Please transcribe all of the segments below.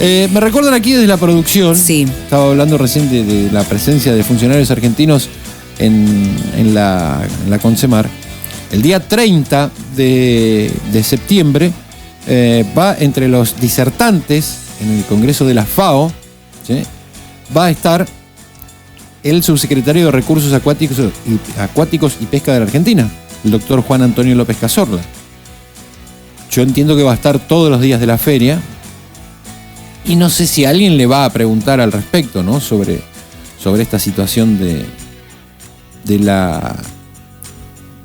Me recuerdan aquí desde la producción. Sí. Estaba hablando recién de la presencia de funcionarios argentinos en la Consemar. El día 30 de septiembre va entre los disertantes en el Congreso de la FAO, ¿sí? Va a estar el subsecretario de Recursos Acuáticos y Pesca de la Argentina, el doctor Juan Antonio López Cazorla. Yo entiendo que va a estar todos los días de la feria y no sé si alguien le va a preguntar al respecto, ¿no? sobre esta situación de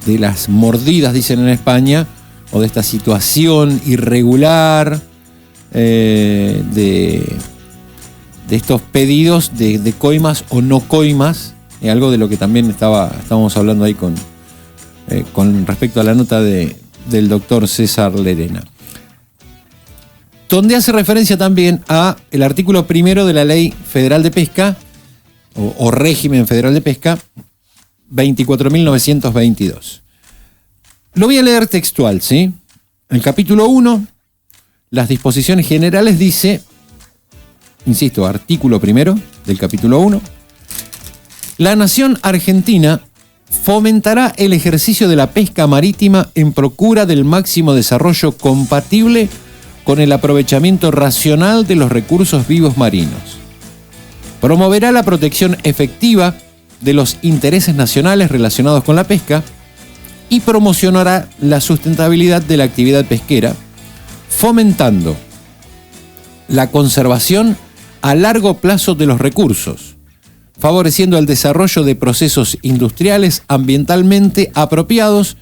las mordidas, dicen en España, o de esta situación irregular de estos pedidos de coimas o no coimas, algo de lo que también estábamos hablando ahí con respecto a la nota del doctor César Lerena, donde hace referencia también a el artículo 1 de la Ley Federal de Pesca o Régimen Federal de Pesca 24.922. Lo voy a leer textual, ¿sí? El capítulo 1, las disposiciones generales dice, insisto, artículo 1 del capítulo 1, la nación argentina fomentará el ejercicio de la pesca marítima en procura del máximo desarrollo compatible con el aprovechamiento racional de los recursos vivos marinos. Promoverá la protección efectiva de los intereses nacionales relacionados con la pesca y promocionará la sustentabilidad de la actividad pesquera, fomentando la conservación a largo plazo de los recursos, favoreciendo el desarrollo de procesos industriales ambientalmente apropiados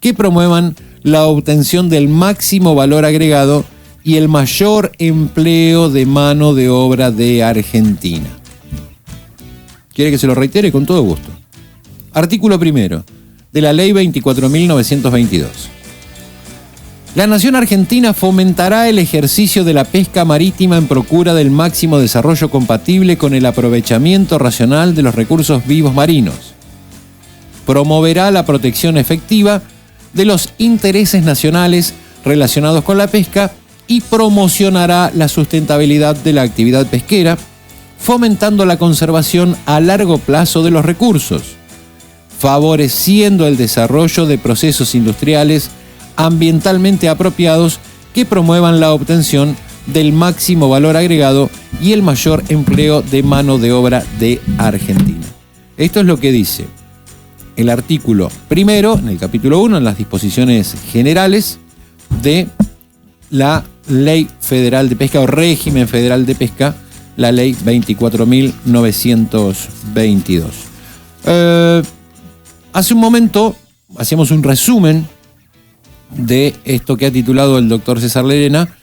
que promuevan la obtención del máximo valor agregado y el mayor empleo de mano de obra de Argentina. ¿Quiere que se lo reitere? Con todo gusto. Artículo 1 de la Ley 24.922. La nación argentina fomentará el ejercicio de la pesca marítima en procura del máximo desarrollo compatible con el aprovechamiento racional de los recursos vivos marinos. Promoverá la protección efectiva de los intereses nacionales relacionados con la pesca y promocionará la sustentabilidad de la actividad pesquera, fomentando la conservación a largo plazo de los recursos, favoreciendo el desarrollo de procesos industriales ambientalmente apropiados que promuevan la obtención del máximo valor agregado y el mayor empleo de mano de obra de Argentina. Esto es lo que dice el artículo 1, en el capítulo 1, en las disposiciones generales de la Ley Federal de Pesca o Régimen Federal de Pesca, la Ley 24.922. Hace un momento hacíamos un resumen de esto que ha titulado el doctor César Lerena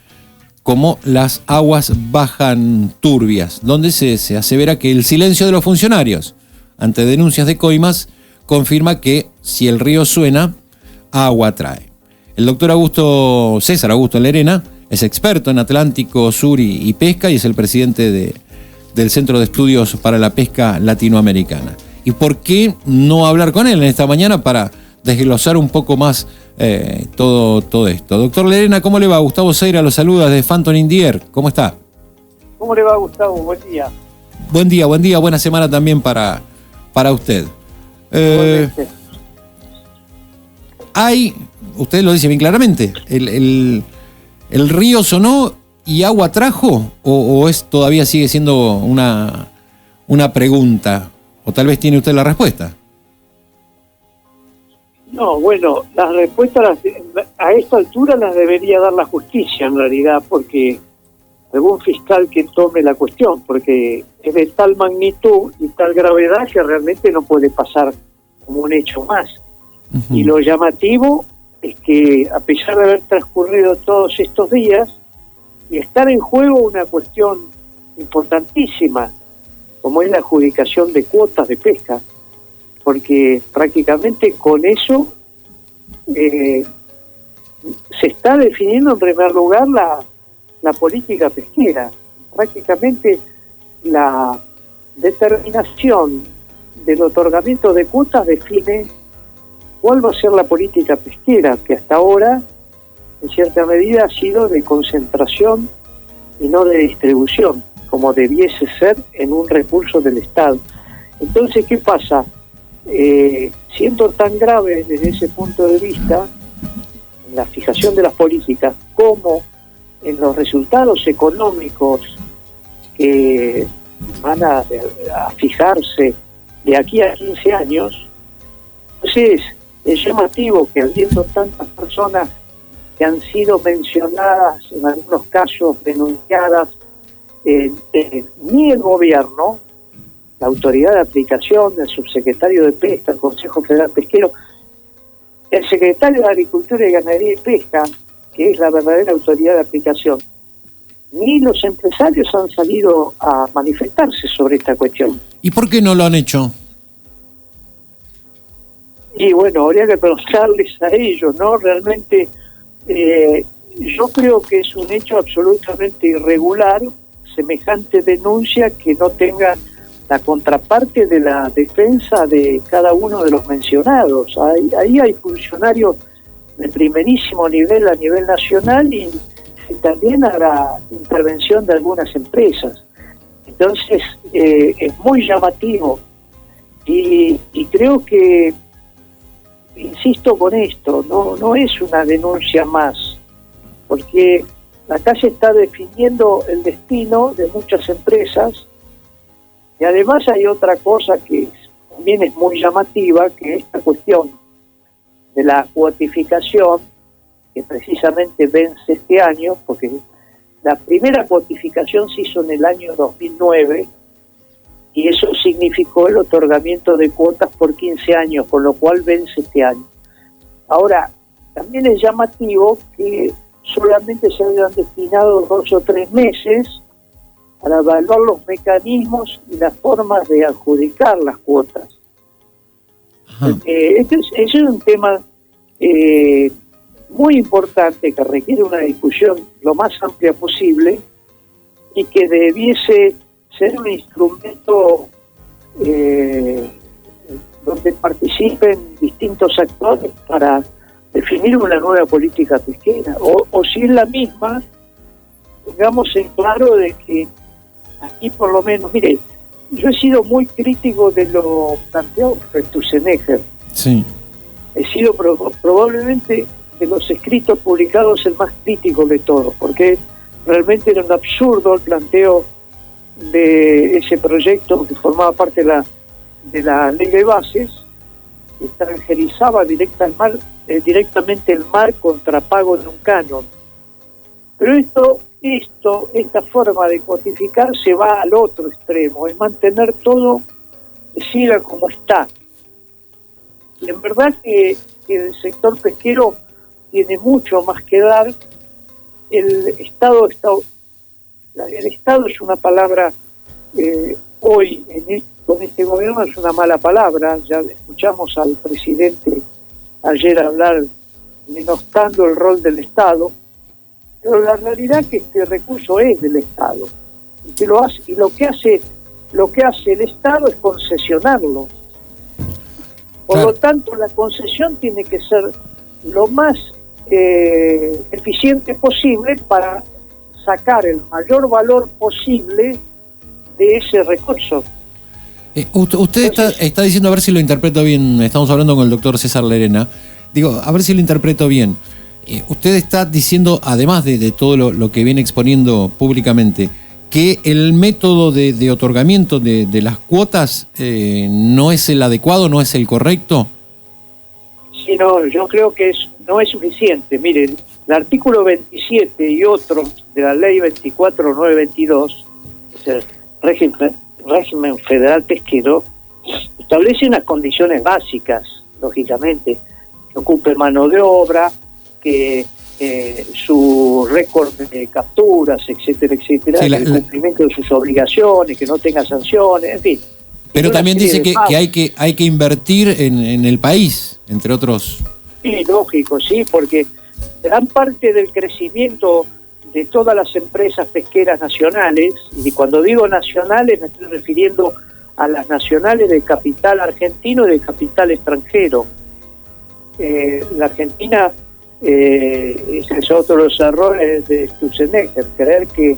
como las aguas bajan turbias, donde se asevera que el silencio de los funcionarios ante denuncias de coimas confirma que si el río suena, agua trae. El doctor César Augusto Lerena es experto en Atlántico Sur y pesca y es el presidente del Centro de Estudios para la Pesca Latinoamericana. ¿Y por qué no hablar con él en esta mañana para desglosar un poco más todo esto? Doctor Lerena, ¿cómo le va? Gustavo Seira lo saluda desde Phantom Indier. ¿Cómo está? ¿Cómo le va, Gustavo? Buen día. Buen día, buena semana también para usted. Usted lo dice bien claramente, el río sonó y agua trajo, o todavía sigue siendo una pregunta, o tal vez tiene usted la respuesta. No, bueno, las respuestas a esta altura las debería dar la justicia en realidad, porque algún fiscal que tome la cuestión, porque es de tal magnitud y tal gravedad que realmente no puede pasar como un hecho más. Uh-huh. Y lo llamativo es que a pesar de haber transcurrido todos estos días y estar en juego una cuestión importantísima, como es la adjudicación de cuotas de pesca, porque prácticamente con eso se está definiendo en primer lugar la política pesquera. Prácticamente la determinación del otorgamiento de cuotas define cuál va a ser la política pesquera, que hasta ahora en cierta medida ha sido de concentración y no de distribución, como debiese ser en un recurso del Estado. Entonces, ¿qué pasa? Siendo tan grave desde ese punto de vista, en la fijación de las políticas, como en los resultados económicos que van a fijarse de aquí a 15 años, entonces es llamativo que habiendo tantas personas que han sido mencionadas, en algunos casos denunciadas, ni el gobierno, la autoridad de aplicación, el subsecretario de Pesca, el Consejo Federal Pesquero, el secretario de Agricultura y Ganadería y Pesca, que es la verdadera autoridad de aplicación, ni los empresarios han salido a manifestarse sobre esta cuestión. ¿Y por qué no lo han hecho? Y bueno, habría que preguntarles a ellos, ¿no? Realmente yo creo que es un hecho absolutamente irregular semejante denuncia que no tenga la contraparte de la defensa de cada uno de los mencionados. Ahí hay funcionarios de primerísimo nivel a nivel nacional y también a la intervención de algunas empresas. Entonces es muy llamativo y creo que, insisto con esto, no es una denuncia más, porque acá se está definiendo el destino de muchas empresas. Y además hay otra cosa que también es muy llamativa, que es esta cuestión de la cuotificación, que precisamente vence este año, porque la primera cuotificación se hizo en el año 2009, y eso significó el otorgamiento de cuotas por 15 años, con lo cual vence este año. Ahora, también es llamativo que solamente se hayan destinado 2 o 3 meses para evaluar los mecanismos y las formas de adjudicar las cuotas. Ese es un tema muy importante que requiere una discusión lo más amplia posible y que debiese ser un instrumento donde participen distintos actores para definir una nueva política pesquera. O si es la misma, tengamos en claro de que aquí por lo menos, mire, yo he sido muy crítico de lo planteado por Sturzenegger. Sí. He sido probablemente de los escritos publicados el más crítico de todos, porque realmente era un absurdo el planteo de ese proyecto que formaba parte de la ley de bases, que extranjerizaba directamente el mar contra pago de un canon. Pero esta forma de cuantificar se va al otro extremo, es mantener todo que siga como está. Y en verdad que el sector pesquero tiene mucho más que dar. El Estado es una palabra, hoy con este gobierno es una mala palabra. Ya escuchamos al presidente ayer hablar denostando el rol del Estado, pero la realidad es que este recurso es del Estado y lo que hace el Estado es concesionarlo. Por lo tanto, la concesión tiene que ser lo más eficiente posible para sacar el mayor valor posible de ese recurso. Usted está diciendo, a ver si lo interpreto bien, estamos hablando con el doctor César Lerena, digo, a ver si lo interpreto bien. Usted está diciendo, además de todo lo que viene exponiendo públicamente, que el método de otorgamiento de las cuotas no es el adecuado, no es el correcto. Sí, no, yo creo que no es suficiente. Miren, el artículo 27 y otros de la ley 24922, es el régimen federal pesquero, establece unas condiciones básicas, lógicamente, que ocupe mano de obra, que su récord de capturas, etcétera, etcétera, sí, el cumplimiento de sus obligaciones, que no tenga sanciones, en fin. Pero también dice que hay que invertir en el país, entre otros. Sí, lógico, sí, porque gran parte del crecimiento de todas las empresas pesqueras nacionales, y cuando digo nacionales me estoy refiriendo a las nacionales de capital argentino y de capital extranjero. La Argentina, ese es otro de los errores de Sturzenegger, creer que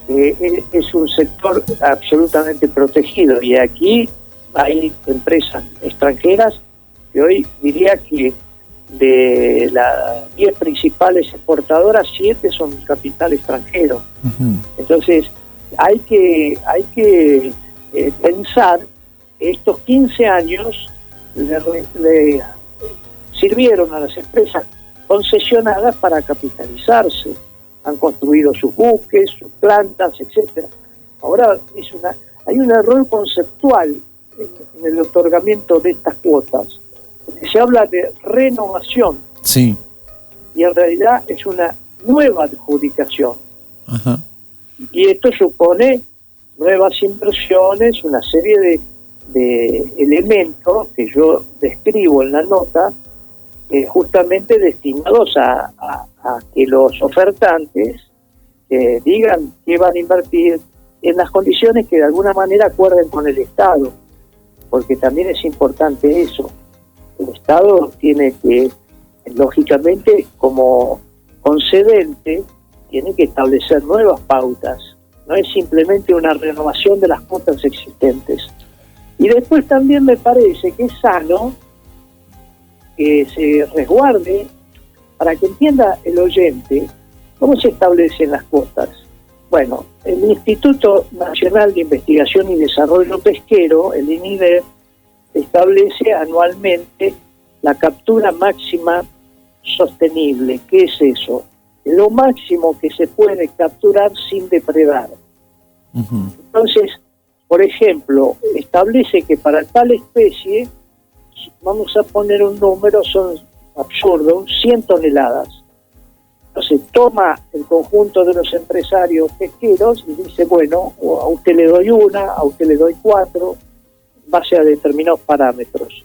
es un sector absolutamente protegido, y aquí hay empresas extranjeras que hoy diría que de las 10 principales exportadoras, 7 son capital extranjero. Ujú. Entonces hay que pensar, estos 15 años le sirvieron a las empresas concesionadas para capitalizarse. Han construido sus buques, sus plantas, etcétera. Ahora hay un error conceptual en el otorgamiento de estas cuotas. Se habla de renovación, Sí. y en realidad es una nueva adjudicación. Ajá. Y esto supone nuevas inversiones, una serie de elementos que yo describo en la nota, justamente destinados a que los ofertantes digan que van a invertir en las condiciones que de alguna manera acuerden con el Estado, porque también es importante eso. El Estado tiene que, lógicamente, como concedente, tiene que establecer nuevas pautas. No es simplemente una renovación de las cuotas existentes. Y después también me parece que es sano que se resguarde, para que entienda el oyente, cómo se establecen las cuotas. Bueno, el Instituto Nacional de Investigación y Desarrollo Pesquero, el INIDE, establece anualmente la captura máxima sostenible. ¿Qué es eso? Lo máximo que se puede capturar sin depredar. Ujú. Entonces, por ejemplo, establece que para tal especie, vamos a poner un número, son absurdos, 100 toneladas. Entonces toma el conjunto de los empresarios pesqueros y dice, bueno, a usted le doy una, a usted le doy 4, en base a determinados parámetros.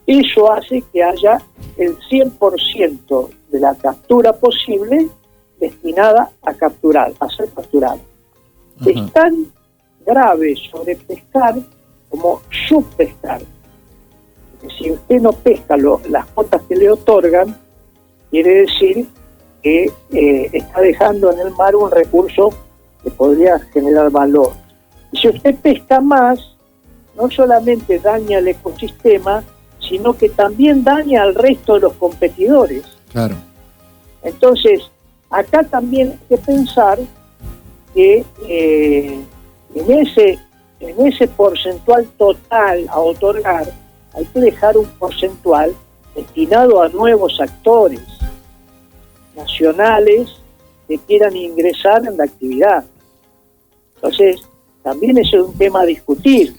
Eso hace que haya el 100% de la captura posible destinada a capturar, a ser capturada. Ajá. Es tan grave sobrepescar como subpescar. Si usted no pesca las cuotas que le otorgan, quiere decir que está dejando en el mar un recurso que podría generar valor. Y si usted pesca más, no solamente daña el ecosistema, sino que también daña al resto de los competidores. Claro. Entonces, acá también hay que pensar que en ese porcentual total a otorgar, hay que dejar un porcentual destinado a nuevos actores nacionales que quieran ingresar en la actividad. Entonces, también es un tema a discutir,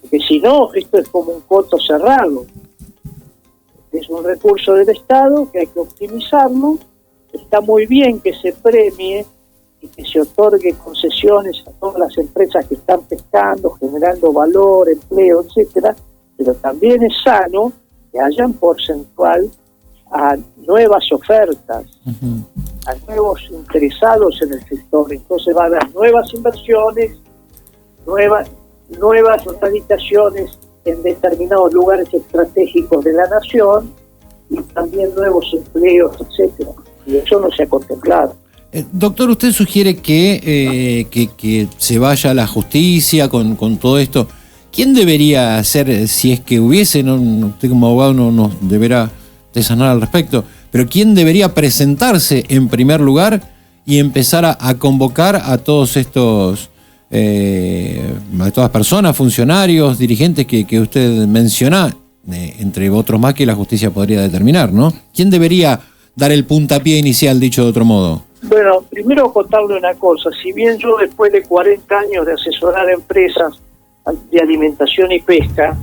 porque si no, esto es como un coto cerrado. Es un recurso del Estado que hay que optimizarlo. Está muy bien que se premie y que se otorgue concesiones a todas las empresas que están pescando, generando valor, empleo, etcétera, pero también es sano que haya un porcentual a nuevas ofertas, Ujú. a nuevos interesados en el sector. Entonces va a haber nuevas inversiones, nuevas rehabilitaciones en determinados lugares estratégicos de la nación, y también nuevos empleos, etcétera. Y eso no se ha contemplado. Doctor, usted sugiere que se vaya a la justicia con todo esto. ¿Quién debería hacer, si es que hubiese, usted como abogado no nos deberá desanar al respecto, pero quién debería presentarse en primer lugar y empezar a convocar a todos estos, a todas personas, funcionarios, dirigentes que usted menciona, entre otros más que la justicia podría determinar, ¿no? ¿Quién debería dar el puntapié inicial, dicho de otro modo? Bueno, primero contarle una cosa. Si bien yo, después de 40 años de asesorar a empresas de alimentación y pesca,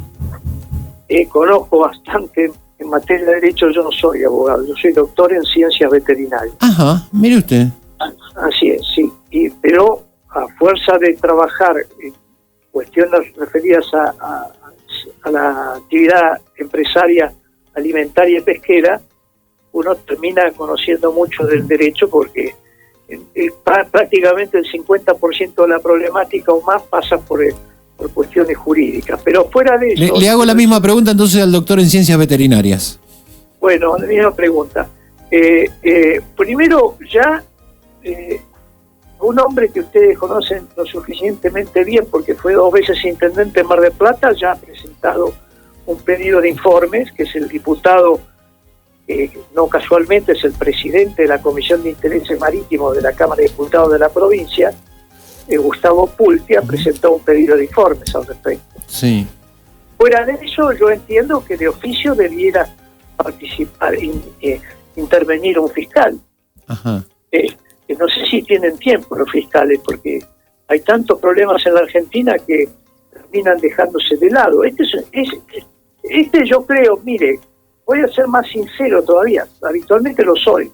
conozco bastante en materia de derecho. Yo no soy abogado, yo soy doctor en ciencias veterinarias. Ajá, mire usted. Así es, sí. Pero a fuerza de trabajar en cuestiones referidas a la actividad empresaria, alimentaria y pesquera, uno termina conociendo mucho del derecho, porque prácticamente el 50% de la problemática o más pasa por cuestiones jurídicas. Pero fuera de eso... Le hago la misma pregunta entonces al doctor en ciencias veterinarias. Bueno, la misma pregunta. Primero, ya un hombre que ustedes conocen lo suficientemente bien porque fue 2 veces intendente en Mar del Plata, ya ha presentado un pedido de informes, que es el diputado, no casualmente es el presidente de la Comisión de Intereses Marítimos de la Cámara de Diputados de la provincia, Gustavo Pulti, ha presentado un pedido de informes al respecto. Sí. Fuera de eso, yo entiendo que de oficio debiera participar, intervenir un fiscal. Ajá. No sé si tienen tiempo los fiscales, porque hay tantos problemas en la Argentina que terminan dejándose de lado. Este yo creo, mire, voy a ser más sincero todavía, habitualmente lo soy,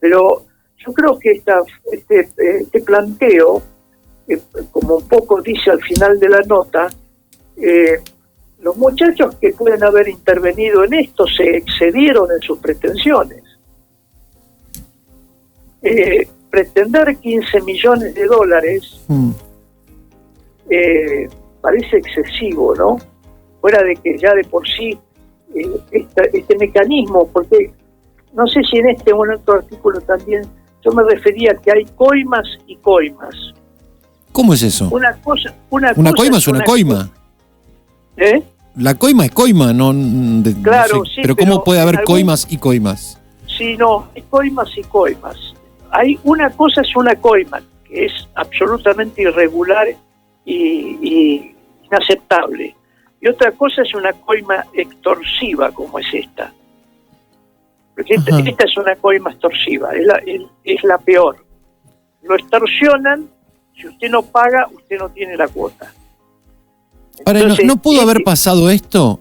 pero yo creo que este planteo, como un poco dice al final de la nota, los muchachos que pueden haber intervenido en esto se excedieron en sus pretensiones. Pretender 15 millones de dólares parece excesivo, ¿no? Fuera de que ya de por sí este mecanismo, porque no sé si en este o en otro artículo también yo me refería a que hay coimas y coimas. ¿Cómo es eso? Una coima es una coima. La coima es coima, no claro, no sé, sí, pero ¿cómo puede haber coimas y coimas? Sí, no, hay coimas y coimas. Hay una cosa es una coima, que es absolutamente irregular y inaceptable. Y otra cosa es una coima extorsiva, como es esta. Porque esta es una coima extorsiva, es la peor. Lo extorsionan, si usted no paga, usted no tiene la cuota. Ahora, Entonces, ¿no pudo haber pasado esto?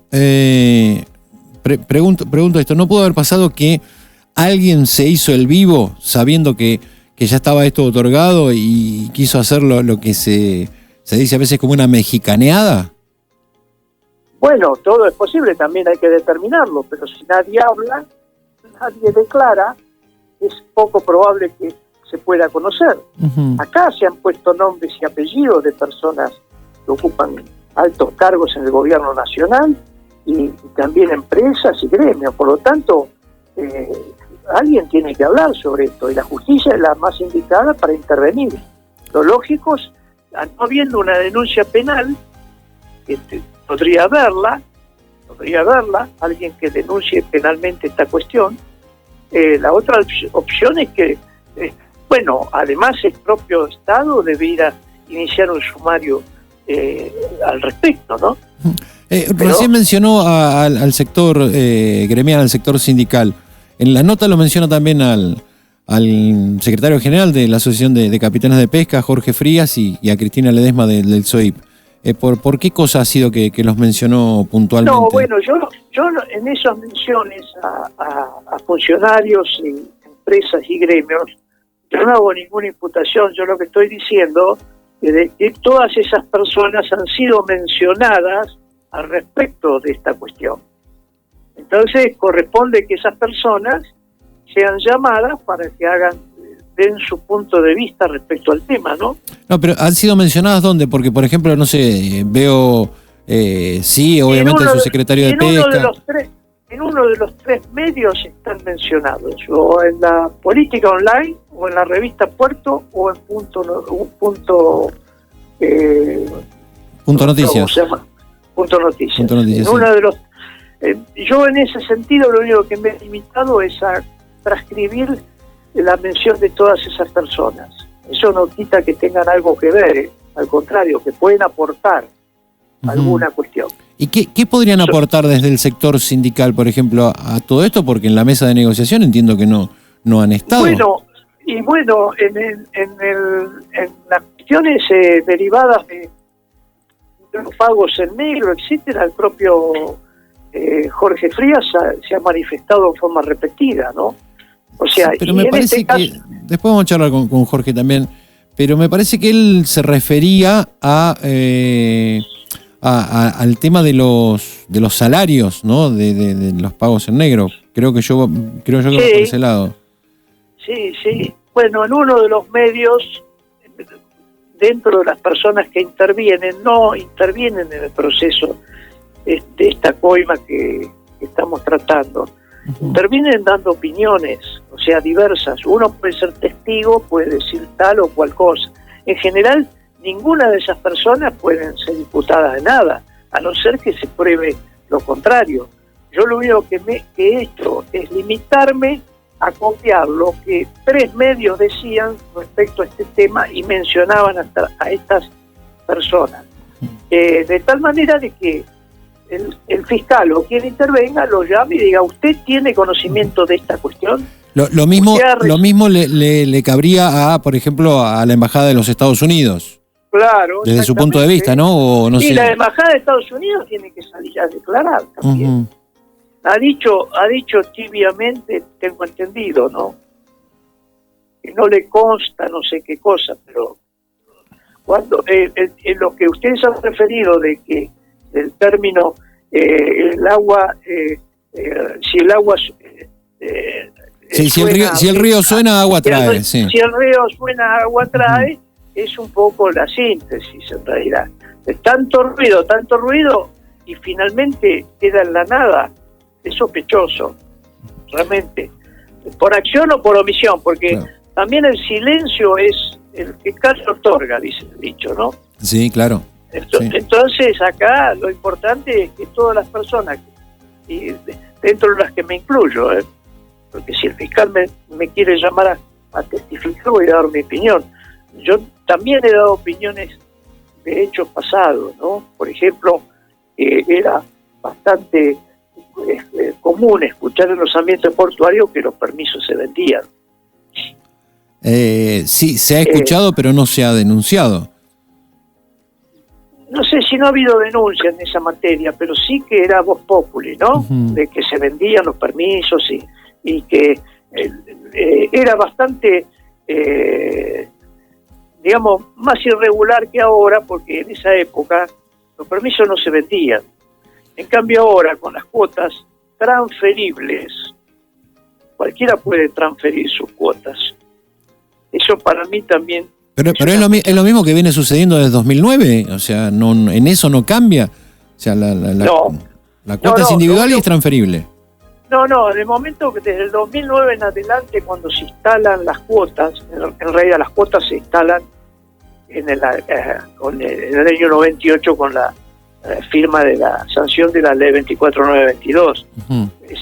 Pregunto esto, ¿no pudo haber pasado que alguien se hizo el vivo sabiendo que ya estaba esto otorgado y quiso hacer lo que se dice a veces como una mexicaneada? Bueno, todo es posible, también hay que determinarlo, pero si nadie habla, nadie declara, es poco probable que se pueda conocer. Uh-huh. Acá se han puesto nombres y apellidos de personas que ocupan altos cargos en el gobierno nacional y también empresas y gremios, por lo tanto alguien tiene que hablar sobre esto y la justicia es la más indicada para intervenir. Lo lógico es, no habiendo una denuncia penal, que podría haberla, alguien que denuncie penalmente esta cuestión. La otra opción es que, además el propio Estado debiera iniciar un sumario al respecto, ¿no? Recién mencionó al sector gremial, al sector sindical. En la nota lo menciona también al secretario general de la Asociación de Capitanes de Pesca, Jorge Frías, y a Cristina Ledesma del SOIP. ¿Por qué cosa ha sido que los mencionó puntualmente? No, bueno, yo en esas menciones a funcionarios y empresas y gremios, yo no hago ninguna imputación. Yo lo que estoy diciendo es que todas esas personas han sido mencionadas al respecto de esta cuestión. Entonces corresponde que esas personas sean llamadas para que den su punto de vista respecto al tema, ¿no? No, pero ¿han sido mencionadas dónde? Porque, por ejemplo, no sé, veo, sí, obviamente su secretario de Pesca. En uno de los 3 medios están mencionados, o en la Política Online, o en la revista Puerto, o en Punto Noticias. ¿Cómo se llama? Punto Noticias. En uno de los, yo en ese sentido lo único que me he limitado es a transcribir la mención de todas esas personas. Eso no quita que tengan algo que ver, al contrario, que pueden aportar alguna cuestión. ¿Y qué podrían aportar desde el sector sindical, por ejemplo, a todo esto? Porque en la mesa de negociación entiendo que no han estado. En las cuestiones derivadas de los pagos en negro, etcétera, el propio Jorge Frías se ha manifestado en forma repetida, ¿no? O sea, pero me parece que después vamos a charlar con Jorge también, pero me parece que él se refería al tema de los salarios, ¿no? De los pagos en negro. Creo que yo que va por ese lado. Sí. Bueno, en uno de los medios, dentro de las personas que no intervienen en el proceso de esta coima que estamos tratando. intervienen dando opiniones, o sea, diversas. Uno puede ser testigo, puede decir tal o cual cosa. En general, ninguna de esas personas pueden ser imputadas de nada, a no ser que se pruebe lo contrario. Yo lo único que he hecho es limitarme a copiar lo que 3 medios decían respecto a este tema y mencionaban a estas personas. De tal manera de que el fiscal o quien intervenga lo llame y diga, ¿usted tiene conocimiento de esta cuestión? Lo mismo le cabría por ejemplo, a la Embajada de los Estados Unidos. Claro. Desde su punto de vista, ¿no? O no sé. La Embajada de Estados Unidos tiene que salir a declarar también. Ha dicho tibiamente, tengo entendido, ¿no? Que no le consta no sé qué cosa, pero cuando en lo que ustedes han referido de que el término el agua, si el agua si el río suena, agua trae. Si el río suena, agua trae, es un poco la síntesis en realidad. De tanto ruido, y finalmente queda en la nada. Es sospechoso, realmente. Por acción o por omisión, porque también el silencio es el que casi otorga, dice el dicho, ¿no? Sí, claro. Entonces acá lo importante es que todas las personas, y dentro de las que me incluyo, porque si el fiscal me quiere llamar a testificar, voy a dar mi opinión. Yo también he dado opiniones de hechos pasados, ¿no? Por ejemplo, era bastante común escuchar en los ambientes portuarios que los permisos se vendían. Sí, se ha escuchado, pero no se ha denunciado. No sé si no ha habido denuncia en esa materia, pero sí que era vox populi, ¿no? De que se vendían los permisos y que era bastante, digamos, más irregular que ahora, porque en esa época los permisos no se vendían. En cambio ahora, con las cuotas transferibles, cualquiera puede transferir sus cuotas. Eso para mí también... Pero es lo mismo que viene sucediendo desde 2009, o sea, no, en eso no cambia. O sea, la cuota es individual y es transferible. No, en el momento que desde el 2009 en adelante, cuando se instalan las cuotas, en realidad las cuotas se instalan en el año 98 con la firma de la sanción de la ley 24922.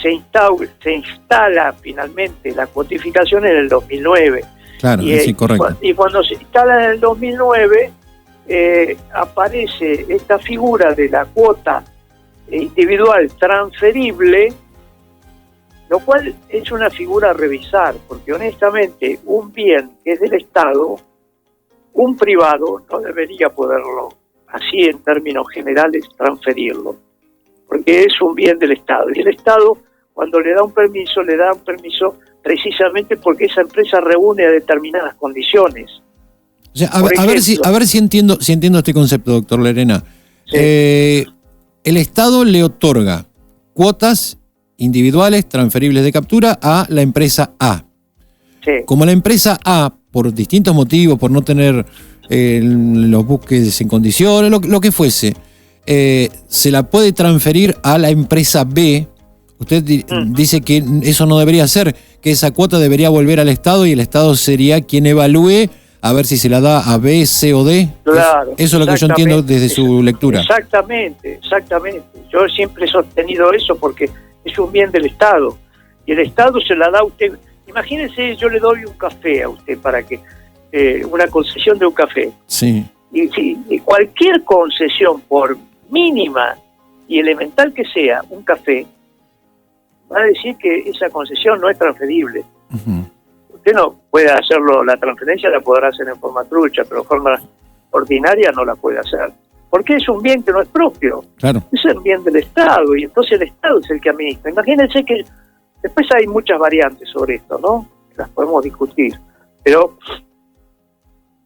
Se instala finalmente la cuotificación en el 2009. Claro, sí, correcto. Y cuando se instala en el 2009, aparece esta figura de la cuota individual transferible, lo cual es una figura a revisar, porque honestamente un bien que es del Estado, un privado no debería poderlo, así en términos generales, transferirlo, porque es un bien del Estado. Y el Estado, cuando le da un permiso precisamente porque esa empresa reúne a determinadas condiciones. O sea, a ver si entiendo este concepto, doctor Lerena. Sí. El Estado le otorga cuotas individuales transferibles de captura a la empresa A. Sí. Como la empresa A, por distintos motivos, por no tener los buques en condiciones, lo que fuese, se la puede transferir a la empresa B. Usted dice que eso no debería ser, que esa cuota debería volver al Estado y el Estado sería quien evalúe a ver si se la da a B, C o D. Claro. Eso es lo que yo entiendo desde su lectura. Exactamente. Yo siempre he sostenido eso porque es un bien del Estado. Y el Estado se la da a usted. Imagínese, yo le doy un café a usted para que, una concesión de un café. Sí. Y cualquier concesión, por mínima y elemental que sea, un café, va a decir que esa concesión no es transferible. Usted no puede hacerlo, la transferencia la podrá hacer en forma trucha, pero en forma ordinaria no la puede hacer. Porque es un bien que no es propio. Claro. Es el bien del Estado, y entonces el Estado es el que administra. Imagínense que después hay muchas variantes sobre esto, ¿no? Las podemos discutir. Pero,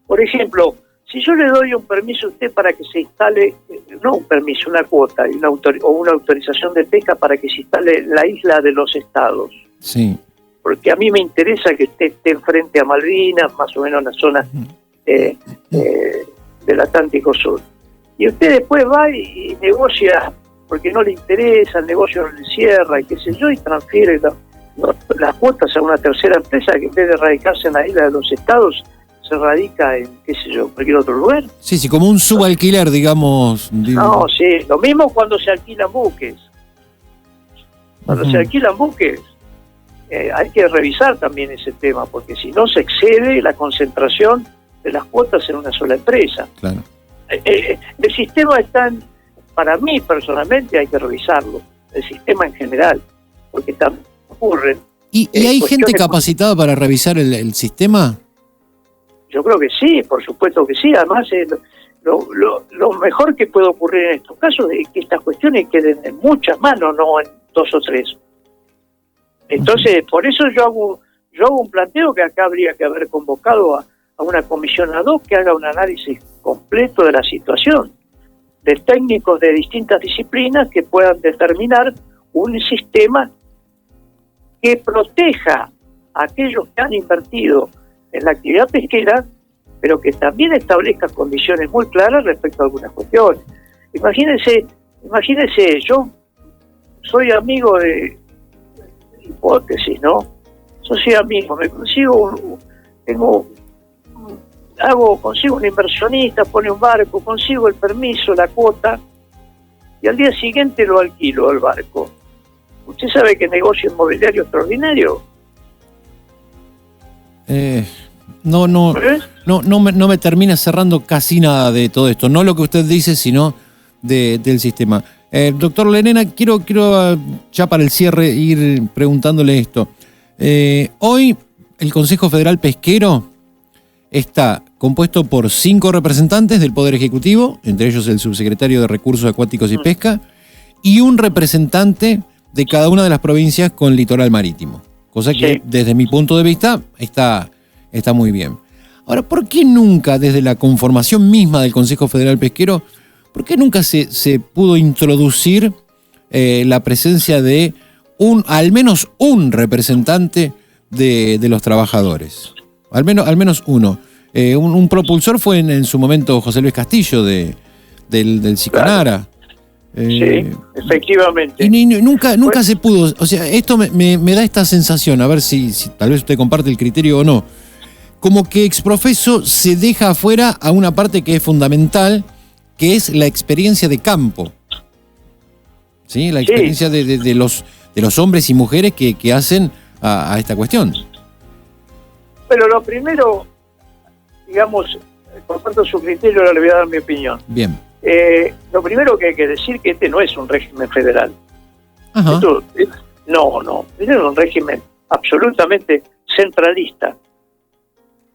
por ejemplo, si yo le doy un permiso a usted para que se instale, no un permiso, una cuota o una autorización de pesca para que se instale la isla de los estados. Sí. Porque a mí me interesa que esté frente a Malvinas, más o menos en la zona del Atlántico Sur. Y usted después va y negocia porque no le interesa, el negocio no le cierra y qué sé yo, y transfiere las cuotas a una tercera empresa que en vez de radicarse en la isla de los Estados, se radica en, qué sé yo, cualquier otro lugar. Sí, como un subalquiler, digamos. No, sí, lo mismo cuando se alquilan buques. Cuando se alquilan buques, hay que revisar también ese tema, porque si no se excede la concentración de las cuotas en una sola empresa. Claro. El sistema para mí personalmente hay que revisarlo, el sistema en general, porque también ocurren. ¿Y hay gente capacitada para revisar el sistema? Yo creo que sí, por supuesto que sí. Además, lo mejor que puede ocurrir en estos casos es que estas cuestiones queden en muchas manos, no en 2 o 3. Entonces, por eso yo hago un planteo que acá habría que haber convocado a una comisión ad hoc que haga un análisis completo de la situación, de técnicos de distintas disciplinas que puedan determinar un sistema que proteja a aquellos que han invertido en la actividad pesquera, pero que también establezca condiciones muy claras respecto a algunas cuestiones. Imagínense, yo soy amigo de hipótesis, ¿no? Yo soy amigo, me consigo consigo un inversionista, pone un barco, consigo el permiso, la cuota, y al día siguiente lo alquilo al barco. ¿Usted sabe qué negocio inmobiliario extraordinario? No me termina cerrando casi nada de todo esto. No lo que usted dice, sino del sistema. Doctor Lerena, quiero ya para el cierre ir preguntándole esto. Hoy el Consejo Federal Pesquero está compuesto por 5 representantes del Poder Ejecutivo, entre ellos el subsecretario de Recursos Acuáticos y Pesca, y un representante de cada una de las provincias con litoral marítimo. Cosa que, desde mi punto de vista, está muy bien. Ahora, ¿por qué nunca, desde la conformación misma del Consejo Federal Pesquero, por qué nunca se pudo introducir la presencia de al menos un representante de los trabajadores? Al menos uno. Un propulsor fue en su momento José Luis Castillo del Sicanara. Sí, efectivamente. Y nunca se pudo. O sea, esto me da esta sensación, a ver si tal vez usted comparte el criterio o no. Como que exprofeso se deja afuera a una parte que es fundamental, que es la experiencia de campo. ¿Sí? La experiencia de los hombres y mujeres que hacen a esta cuestión. Pero lo primero, digamos, comparto su criterio, ahora le voy a dar mi opinión. Bien. Lo primero que hay que decir que este no es un régimen federal. Ajá. Este es un régimen absolutamente centralista.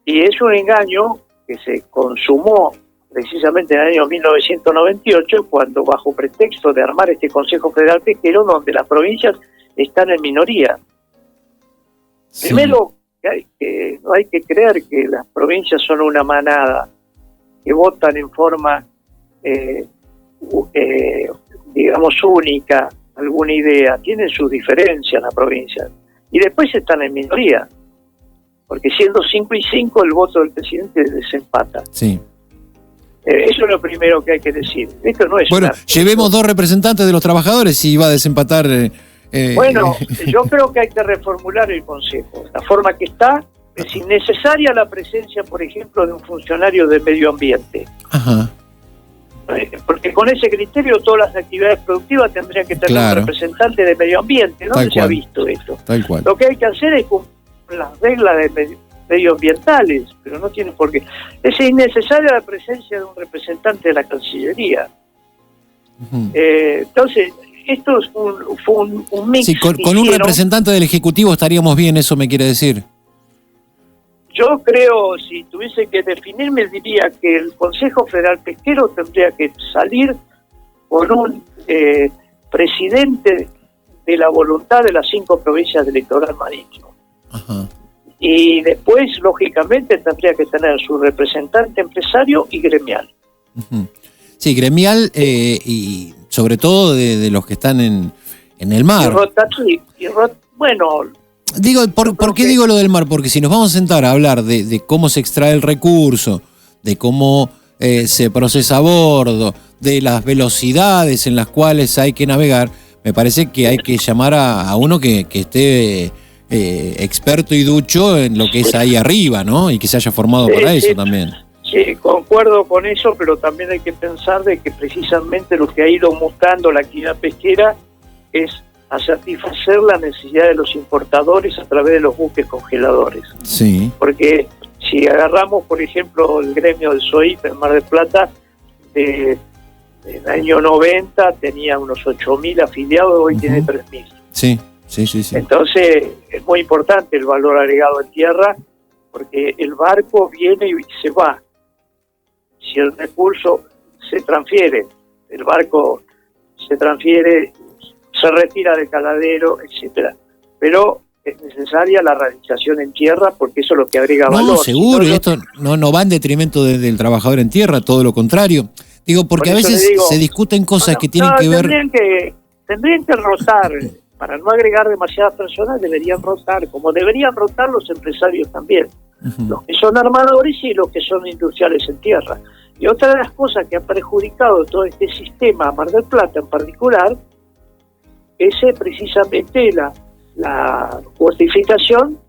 Y es un engaño que se consumó precisamente en el año 1998, cuando bajo pretexto de armar este Consejo Federal Pesquero, donde las provincias están en minoría. Sí. Primero, no hay que creer que las provincias son una manada, que votan en forma, digamos, única, alguna idea. Tienen sus diferencias las provincias. Y después están en minoría, porque siendo 5 y 5 el voto del presidente desempata. Sí. Eso es lo primero que hay que decir. Esto no es llevemos 2 representantes de los trabajadores y va a desempatar. Bueno, yo creo que hay que reformular el Consejo. La forma que está, es innecesaria la presencia, por ejemplo, de un funcionario de medio ambiente. Ajá. Porque con ese criterio todas las actividades productivas tendrían que tener un representante de medio ambiente. ¿Dónde se ha visto esto? Tal cual. Lo que hay que hacer es cumplir las reglas de medioambientales, pero no tiene por qué. Es innecesaria la presencia de un representante de la Cancillería. Uh-huh. Entonces, esto fue un mix. Sí, con un representante del Ejecutivo estaríamos bien, eso me quiere decir. Yo creo, si tuviese que definirme, diría que el Consejo Federal Pesquero tendría que salir con un presidente de la voluntad de las 5 provincias del litoral marítimo. Ajá. Y después, lógicamente, tendría que tener su representante empresario y gremial. Uh-huh. Sí, gremial y sobre todo de los que están en el mar. Bueno... Digo, ¿por qué digo lo del mar? Porque si nos vamos a sentar a hablar de cómo se extrae el recurso, de cómo se procesa a bordo, de las velocidades en las cuales hay que navegar, me parece que hay que llamar a uno que esté experto y ducho en lo que es ahí arriba, ¿no? Y que se haya formado para eso también. Sí, concuerdo con eso, pero también hay que pensar de que precisamente lo que ha ido mutando la actividad pesquera es a satisfacer la necesidad de los importadores a través de los buques congeladores. Sí. Porque si agarramos, por ejemplo, el gremio del SOIP en Mar del Plata, en el año 90 tenía unos 8.000 afiliados, hoy tiene 3.000. Sí. Entonces es muy importante el valor agregado en tierra, porque el barco viene y se va. Si el recurso se transfiere, el barco se transfiere, se retira del caladero, etcétera. Pero es necesaria la realización en tierra, porque eso es lo que agrega valor. No, seguro, y esto no va en detrimento del trabajador en tierra, todo lo contrario. Digo, porque a veces se discuten cosas que tienen que ver... Tendrían que rotar, para no agregar demasiadas personas, deberían rotar, como deberían rotar los empresarios también, los que son armadores y los que son industriales en tierra. Y otra de las cosas que ha perjudicado todo este sistema, Mar del Plata en particular, es precisamente la cuantificación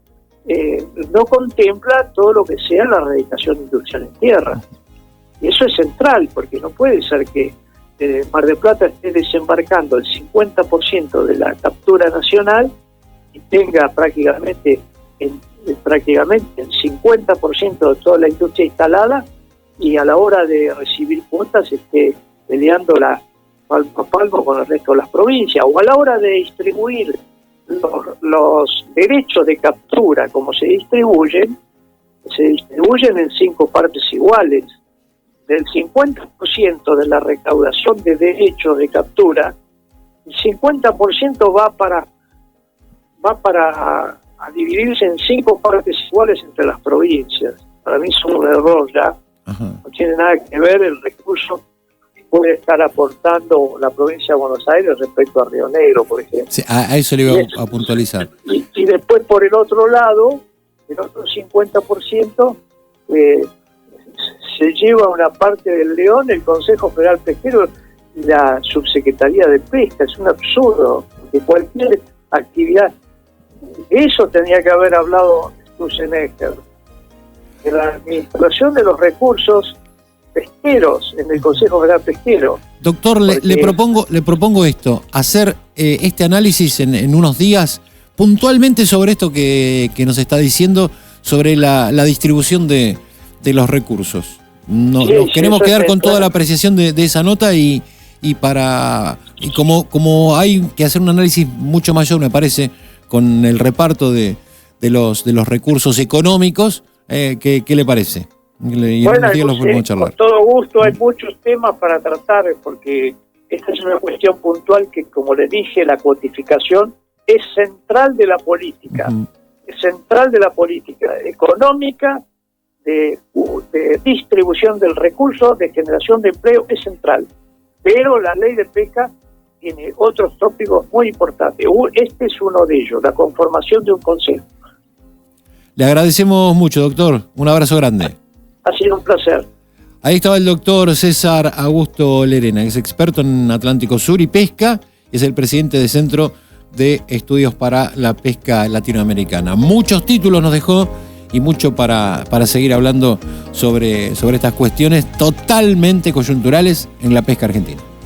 no contempla todo lo que sea la erradicación industrial en tierra. Y eso es central, porque no puede ser que Mar del Plata esté desembarcando el 50% de la captura nacional y tenga prácticamente el 50% de toda la industria instalada, y a la hora de recibir cuotas esté peleando palmo a palmo con el resto de las provincias, o a la hora de distribuir los derechos de captura, como se distribuyen en 5 partes iguales. Del 50% de la recaudación de derechos de captura, el 50% va para dividirse en 5 partes iguales entre las provincias. Para mí es un error ya. No tiene nada que ver el recurso que puede estar aportando la provincia de Buenos Aires respecto a Río Negro, por ejemplo. Sí, a eso le iba a puntualizar. Y después, por el otro lado, el otro 50%, se lleva una parte del León, el Consejo Federal Pesquero y la Subsecretaría de Pesca. Es un absurdo, porque cualquier actividad, eso tenía que haber hablado Sturzenegger, de la administración de los recursos pesqueros en el Consejo Federal Pesquero. Doctor, le propongo esto, hacer este análisis en unos días puntualmente sobre esto que nos está diciendo, sobre la distribución de los recursos. Nos queremos quedar con toda la apreciación de esa nota y como hay que hacer un análisis mucho mayor, me parece, con el reparto de los recursos económicos, ¿qué le parece? Bueno, con todo gusto, hay muchos temas para tratar, porque esta es una cuestión puntual que, como le dije, la cuantificación es central de la política, es central de la política económica, de distribución del recurso, de generación de empleo, es central. Pero la ley de pesca tiene otros tópicos muy importantes. Este es uno de ellos, la conformación de un consejo. Le agradecemos mucho, doctor. Un abrazo grande. Ha sido un placer. Ahí estaba el doctor César Augusto Lerena, que es experto en Atlántico Sur y pesca, es el presidente del Centro de Estudios para la Pesca Latinoamericana. Muchos títulos nos dejó y mucho para seguir hablando sobre estas cuestiones totalmente coyunturales en la pesca argentina.